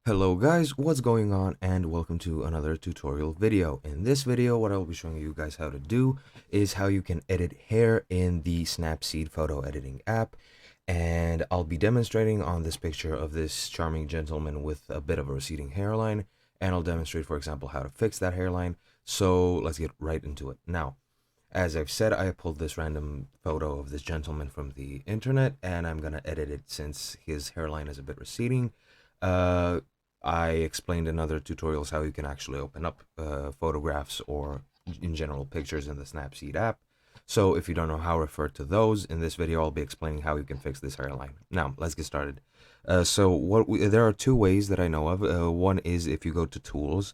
Hello guys, what's going on, and welcome to another tutorial video. In this video, what I'll be showing you guys how to do is how you can edit hair in the Snapseed photo editing app. And I'll be demonstrating on this picture of this charming gentleman with a bit of a receding hairline, and I'll demonstrate, for example, how to fix that hairline. So let's get right into it. Now, as I've said, I pulled this random photo of this gentleman from the internet, and I'm gonna edit it since his hairline is a bit receding. Uh, I explained in other tutorials how you can actually open up photographs or in general pictures in the Snapseed app. So if you don't know how to refer to those, in this video I'll be explaining how you can fix this hairline. Now let's get started. There are two ways that I know of. One is if you go to Tools,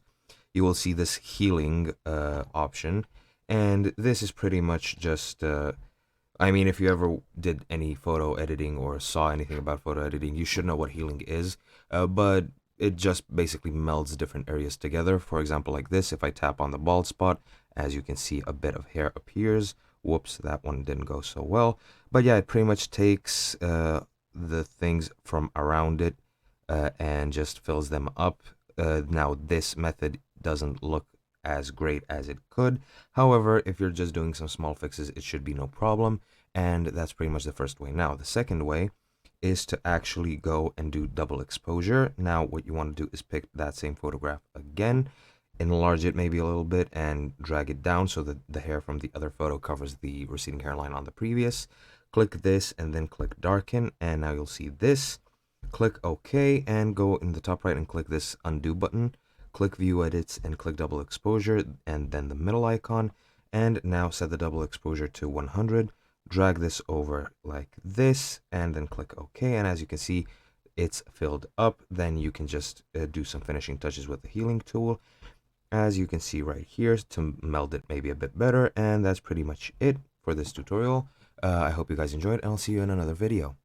you will see this healing option, and this is pretty much just I mean, if you ever did any photo editing or saw anything about photo editing, you should know what healing is. But it just basically melds different areas together. For example, like this, if I tap on the bald spot, as you can see, a bit of hair appears. Whoops, that one didn't go so well. But yeah, it pretty much takes the things from around it and just fills them up. Now, this method doesn't look as great as it could. However, if you're just doing some small fixes, it should be no problem. And that's pretty much the first way. Now, the second way is to actually go and do double exposure. Now, what you want to do is pick that same photograph again, enlarge it maybe a little bit, and drag it down so that the hair from the other photo covers the receding hairline on the previous. Click this and then click darken, and now you'll see this. Click OK and go in the top right and click this undo button. Click view edits and click double exposure and then the middle icon, and now set the double exposure to 100. Drag this over like this and then click OK, and as you can see, it's filled up. Then you can just do some finishing touches with the healing tool, as you can see right here, to meld it maybe a bit better. And that's pretty much it for this tutorial. I hope you guys enjoyed, and I'll see you in another video.